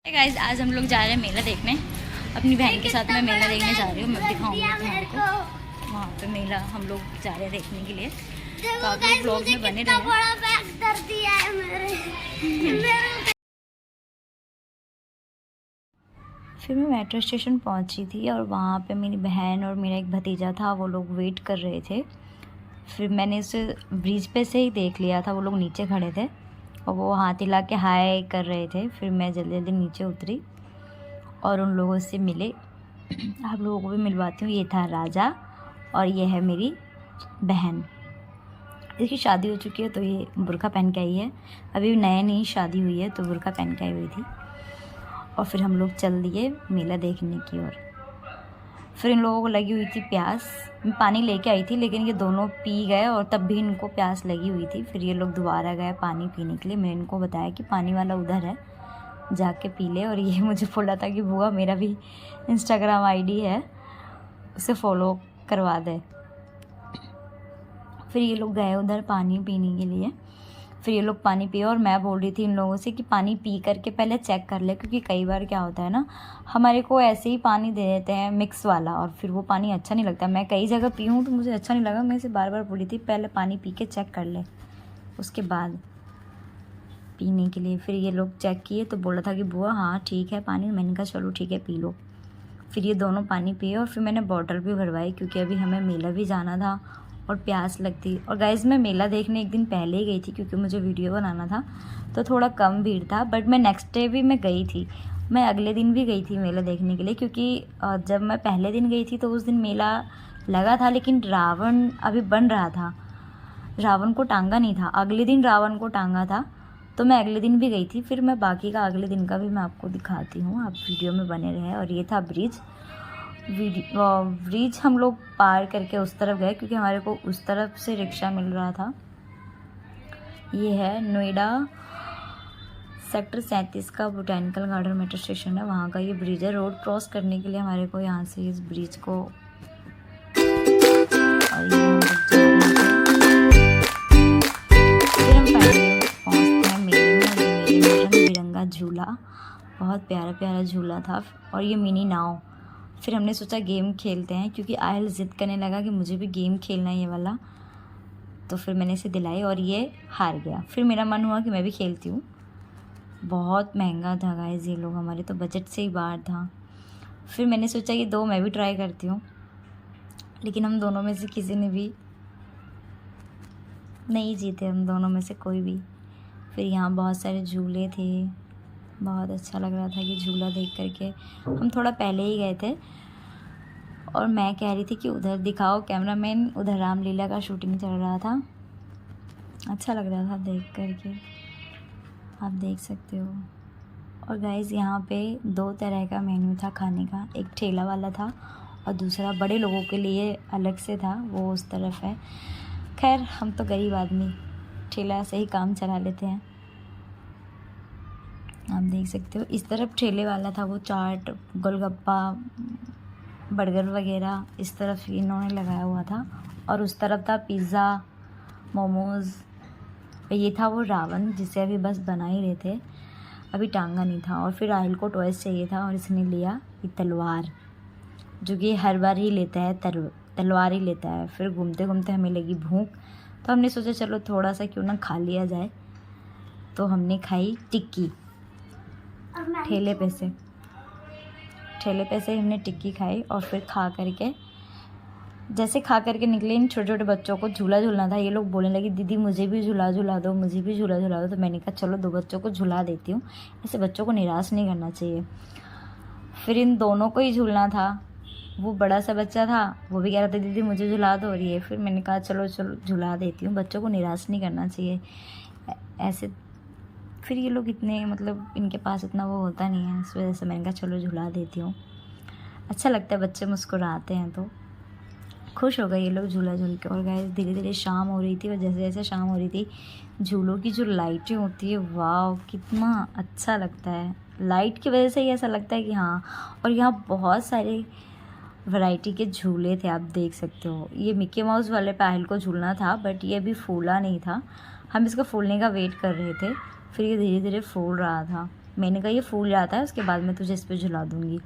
Guys आज हम लोग जा रहे हैं मेला देखने। अपनी बहन के साथ मैं मेला देखने जा रही हूँ। मैं दिखाऊंगी आपको वहाँ पे मेला हम लोग जा रहे हैं देखने के लिए। तो आप लोग ब्लॉग में बने रहे। फिर मैं मेट्रो स्टेशन पहुँची थी और वहाँ पे मेरी बहन और मेरा एक भतीजा था, वो लोग वेट कर रहे थे। फिर मैंने उसे ब्रिज पे से ही देख लिया था, वो लोग नीचे खड़े थे और वो हाथ हिला के हाय कर रहे थे। फिर मैं जल्दी जल्दी नीचे उतरी और उन लोगों से मिले। आप लोगों को भी मिलवाती हूँ। ये था राजा और ये है मेरी बहन। इसकी शादी हो चुकी है तो ये बुर्का पहन के आई है। अभी नई नई शादी हुई है तो बुर्का पहन के आई हुई थी। और फिर हम लोग चल दिए मेला देखने की ओर। फिर इन लोगों को लगी हुई थी प्यास। मैं पानी लेके आई थी लेकिन ये दोनों पी गए और तब भी इनको प्यास लगी हुई थी। फिर ये लोग दोबारा गए पानी पीने के लिए। मैंने इनको बताया कि पानी वाला उधर है, जाके पी ले। और ये मुझे बोला था कि बुआ मेरा भी इंस्टाग्राम आईडी है, उसे फॉलो करवा दे। फिर ये लोग गए उधर पानी पीने के लिए। फिर ये लोग पानी पिए और मैं बोल रही थी इन लोगों से कि पानी पी करके पहले चेक कर ले, क्योंकि कई बार क्या होता है ना, हमारे को ऐसे ही पानी दे देते हैं मिक्स वाला और फिर वो पानी अच्छा नहीं लगता। मैं कई जगह पी हूँ तो मुझे अच्छा नहीं लगा। मैं इसे बार बार बोली थी पहले पानी पी के चेक कर ले उसके बाद पीने के लिए। फिर ये लोग चेक किए तो बोला था कि बुआ हाँ ठीक है पानी। मैंने कहा चलो ठीक है पी लो। फिर ये दोनों पानी पिए और फिर मैंने बॉटल भी भरवाई क्योंकि अभी हमें मेला भी जाना था और प्यास लगती। और गाइस मैं मेला देखने एक दिन पहले ही गई थी क्योंकि मुझे वीडियो बनाना था तो थोड़ा कम भीड़ था। बट मैं नेक्स्ट डे भी मैं गई थी। मैं अगले दिन भी गई थी मेला देखने के लिए क्योंकि जब मैं पहले दिन गई थी तो उस दिन मेला लगा था लेकिन रावण अभी बन रहा था, रावण को टांगा नहीं था। अगले दिन रावण को टांगा था तो मैं अगले दिन भी गई थी। फिर मैं बाकी का अगले दिन का भी मैं आपको दिखाती हूँ, आप वीडियो में बने रहे। और ये था ब्रिज। ब्रिज हम लोग पार करके उस तरफ गए क्योंकि हमारे को उस तरफ से रिक्शा मिल रहा था। ये है नोएडा सेक्टर 37 का बोटैनिकल गार्डन मेट्रो स्टेशन है, वहाँ का ये ब्रिज है। रोड क्रॉस करने के लिए हमारे को यहाँ से इस ब्रिज को और ये हम लोग जा रहे थे। फिर हम फाइनली पहुँचते हैं मेले में। ये मेले में रंग बिरंगा झूला, बहुत प्यारा प्यारा झूला था और ये मिनी नाव। फिर हमने सोचा गेम खेलते हैं क्योंकि आयल ज़िद करने लगा कि मुझे भी गेम खेलना है ये वाला। तो फिर मैंने इसे दिलाई और ये हार गया। फिर मेरा मन हुआ कि मैं भी खेलती हूँ। बहुत महंगा था गाइस, ये लोग हमारे तो बजट से ही बाहर था। फिर मैंने सोचा कि दो मैं भी ट्राई करती हूँ, लेकिन हम दोनों में से किसी ने भी नहीं जीते, हम दोनों में से कोई भी। फिर यहाँ बहुत सारे झूले थे, बहुत अच्छा लग रहा था कि झूला देख करके। हम थोड़ा पहले ही गए थे और मैं कह रही थी कि उधर दिखाओ कैमरामैन, उधर रामलीला का शूटिंग चल रहा था। अच्छा लग रहा था देख करके, आप देख सकते हो। और गाइस यहाँ पे दो तरह का मेन्यू था खाने का, एक ठेला वाला था और दूसरा बड़े लोगों के लिए अलग से था, वो उस तरफ है। खैर हम तो गरीब आदमी ठेला से ही काम चला लेते हैं। आप देख सकते हो इस तरफ ठेले वाला था, वो चाट गोलगप्पा बर्गर वगैरह इस तरफ इन्होंने लगाया हुआ था। और उस तरफ था पिज़्ज़ा मोमोज़। ये था वो रावण जिसे अभी बस बना ही रहे थे, अभी टांगा नहीं था। और फिर राहिल को टॉयज़ चाहिए था और इसने लिया ये तलवार, जो कि हर बार ही लेता है, तलवार ही लेता है। फिर घूमते घूमते हमें लगी भूख तो हमने सोचा चलो थोड़ा सा क्यों ना खा लिया जाए। तो हमने खाई टिक्की ठेले पे से हमने टिक्की खाई। और फिर खा करके जैसे खा करके निकले, इन छोटे छोटे बच्चों को झूला झूलना था। ये लोग बोलने लगे दीदी मुझे भी झूला झूला दो, मुझे भी झूला झूला दो। तो मैंने कहा चलो दो बच्चों को झूला देती हूँ, ऐसे बच्चों को निराश नहीं करना चाहिए। फिर इन दोनों को ही झूलना था। वो बड़ा सा बच्चा था, वो भी कह रहा था दीदी मुझे झुला दो। और ये फिर मैंने कहा चलो चलो झुला देती हूँ, बच्चों को निराश नहीं करना चाहिए ऐसे। फिर ये लोग इतने मतलब इनके पास इतना वो होता नहीं है, इस वजह से मैंने कहा चलो झुला देती हूँ। अच्छा लगता है बच्चे मुस्कुराते हैं तो खुश हो गए ये लोग झूला झूल के। और गाइस धीरे धीरे शाम हो रही थी और जैसे जैसे शाम हो रही थी झूलों की जो लाइटें होती है, वाह कितना अच्छा लगता है। लाइट की वजह से ही ऐसा लगता है कि हाँ। और यहाँ बहुत सारे वैरायटी के झूले थे, आप देख सकते हो। ये मिक्की माउस वाले पायल को झूलना था बट ये अभी फूला नहीं था, हम इसका फूलने का वेट कर रहे थे। फिर ये धीरे धीरे फूल रहा था। मैंने कहा ये फूल जाता है, उसके बाद मैं तुझे इस पर झुला दूँगी।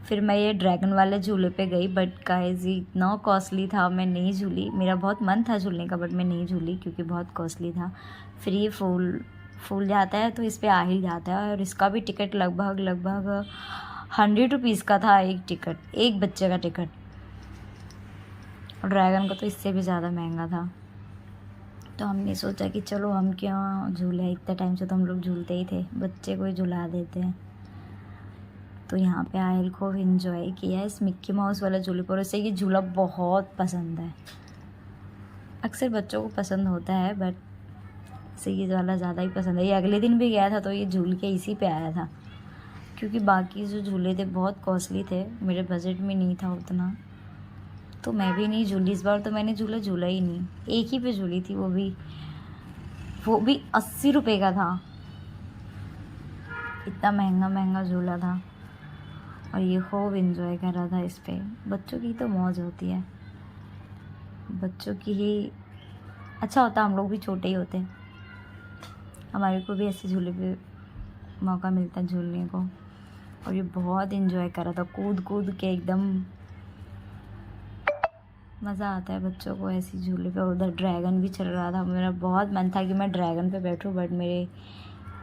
फिर मैं ये ड्रैगन वाले झूले पे गई, बट गाइस इतना कॉस्टली था, मैं नहीं झूली। मेरा बहुत मन था झूलने का, बट मैं नहीं झूली क्योंकि बहुत कॉस्टली था। फिर ये फूल जाता है तो इस पर आ ही जाता है, और इसका भी टिकट लगभग 100 रुपीज़ का था एक टिकट, एक बच्चे का टिकट। और ड्रैगन का तो इससे भी ज़्यादा महंगा था। तो हमने सोचा कि चलो हम क्यों झूले, इतने टाइम से तो हम लोग झूलते ही थे, बच्चे को ही झुला देते हैं। तो यहाँ पे आयल खूब इन्जॉय किया इस मिक्की माउस वाला झूले पर। उसे ये झूला बहुत पसंद है, अक्सर बच्चों को पसंद होता है, बट इसे ये वाला ज़्यादा ही पसंद है। ये अगले दिन भी गया था तो ये झूल के इसी पे आया था, क्योंकि बाकी जो झूले थे बहुत कॉस्टली थे, मेरे बजट में नहीं था उतना, तो मैं भी नहीं झूली। इस बार तो मैंने झूला ही नहीं, एक ही पे झूली थी, वो भी 80 रुपये का था। इतना महंगा झूला था, और ये खूब इन्जॉय कर रहा था इस पे। बच्चों की तो मौज होती है, बच्चों की ही अच्छा होता, हम लोग भी छोटे ही होते, हमारे को भी ऐसे झूले पे मौका मिलता है झूलने को। और ये बहुत इन्जॉय कर रहा था, कूद के एकदम मज़ा आता है बच्चों को ऐसी झूले पे। उधर ड्रैगन भी चल रहा था, मेरा बहुत मन था कि मैं ड्रैगन पे बैठूं, बट मेरे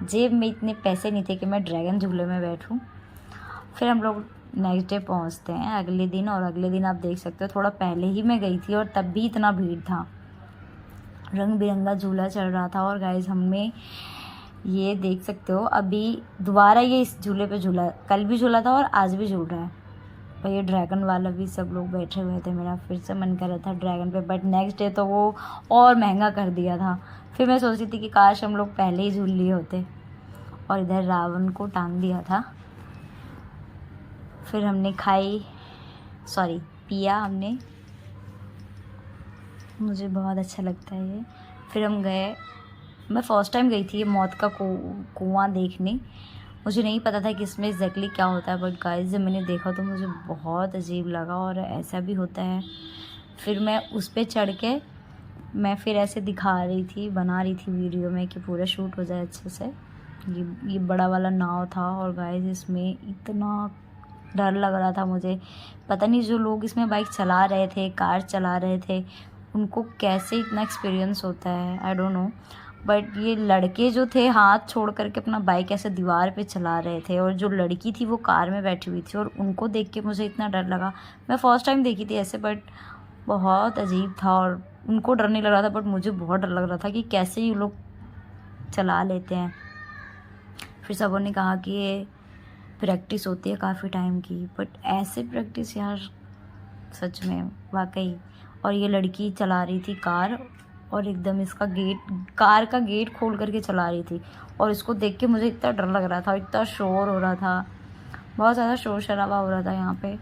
जेब में इतने पैसे नहीं थे कि मैं ड्रैगन झूले में बैठूं। फिर हम लोग नेक्स्ट डे पहुंचते हैं, अगले दिन। और अगले दिन आप देख सकते हो, थोड़ा पहले ही मैं गई थी और तब भी इतना भीड़ था, रंग बिरंगा झूला चल रहा था। और गाइस हमने ये देख सकते हो, अभी दोबारा ये इस झूले पे झूला, कल भी झूला था और आज भी झूल रहा है। और ये ड्रैगन वाला भी सब लोग बैठे हुए थे, मेरा फिर से मन कर रहा था ड्रैगन पे, बट नेक्स्ट डे तो वो और महंगा कर दिया था। फिर मैं सोच रही थी कि काश हम लोग पहले ही झूल लिए होते। और इधर रावण को टांग दिया था। फिर हमने पिया हमने, मुझे बहुत अच्छा लगता है ये। फिर हम गए, मैं फ़र्स्ट टाइम गई थी ये मौत का कुआं देखने, मुझे नहीं पता था कि इसमें एग्जैक्टली क्या होता है, बट गाइस जब मैंने देखा तो मुझे बहुत अजीब लगा, और ऐसा भी होता है। फिर मैं उस पर चढ़ के मैं फिर ऐसे बना रही थी वीडियो में कि पूरा शूट हो जाए अच्छे से। ये बड़ा वाला नाव था, और गाइस इसमें इतना डर लग रहा था मुझे, पता नहीं जो लोग इसमें बाइक चला रहे थे, कार चला रहे थे, उनको कैसे इतना एक्सपीरियंस होता है, आई डोंट नो। बट ये लड़के जो थे हाथ छोड़ करके अपना बाइक ऐसे दीवार पे चला रहे थे, और जो लड़की थी वो कार में बैठी हुई थी, और उनको देख के मुझे इतना डर लगा। मैं फ़र्स्ट टाइम देखी थी ऐसे, बट बहुत अजीब था, और उनको डर नहीं लग रहा था, बट मुझे बहुत डर लग रहा था कि कैसे ये लोग चला लेते हैं। फिर सबों ने कहा कि ये प्रैक्टिस होती है काफ़ी टाइम की, बट ऐसे प्रैक्टिस यार सच में वाकई। और ये लड़की चला रही थी कार, और एकदम कार का गेट खोल करके चला रही थी, और इसको देख के मुझे इतना डर लग रहा था, इतना शोर हो रहा था, बहुत ज़्यादा शोर शराबा हो रहा था यहाँ पे।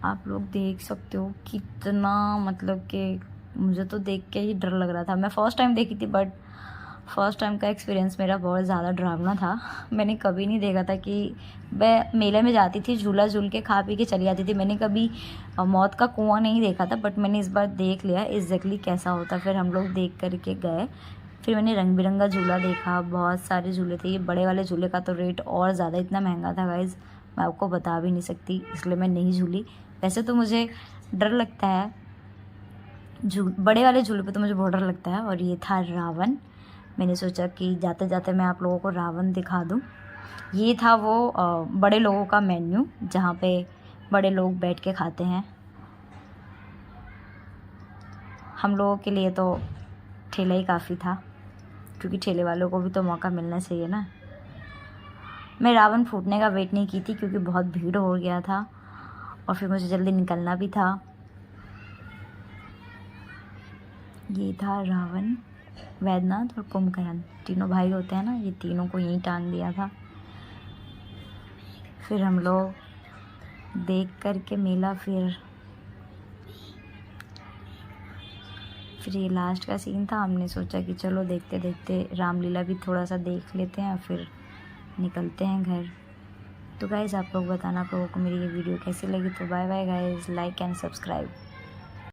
आप लोग देख सकते हो कितना, मतलब कि मुझे तो देख के ही डर लग रहा था। मैं फ़र्स्ट टाइम देखी थी, बट फ़र्स्ट टाइम का एक्सपीरियंस मेरा बहुत ज़्यादा डरावना था। मैंने कभी नहीं देखा था कि मैं मेले में जाती थी, झूला झूल के खा पी के चली जाती थी, मैंने कभी मौत का कुआं नहीं देखा था, बट मैंने इस बार देख लिया एग्जैक्टली कैसा होता। फिर हम लोग देख करके गए। फिर मैंने रंग बिरंगा झूला देखा, बहुत सारे झूले थे। ये बड़े वाले झूले का तो रेट और ज़्यादा इतना महंगा था गाइज़, मैं आपको बता भी नहीं सकती, इसलिए मैं नहीं झूली। वैसे तो मुझे डर लगता है, बड़े वाले झूले पे तो मुझे बहुत डर लगता है। और ये था रावण, मैंने सोचा कि जाते जाते मैं आप लोगों को रावण दिखा दूं। ये था वो बड़े लोगों का मेन्यू, जहाँ पे बड़े लोग बैठ के खाते हैं। हम लोगों के लिए तो ठेला ही काफ़ी था, क्योंकि ठेले वालों को भी तो मौका मिलना चाहिए ना। मैं रावण फूटने का वेट नहीं की थी, क्योंकि बहुत भीड़ हो गया था, और फिर मुझे जल्दी निकलना भी था। ये था रावण, वैद्यनाथ और कुंभकर्ण, तीनों भाई होते हैं ना, ये तीनों को यहीं टांग दिया था। फिर हम लोग देख कर के मेला, फिर ये लास्ट का सीन था। हमने सोचा कि चलो देखते देखते रामलीला भी थोड़ा सा देख लेते हैं, फिर निकलते हैं घर। तो गाइज़ आप लोग बताना आप लोगों को मेरी ये वीडियो कैसी लगी। तो bye bye guys, like and subscribe.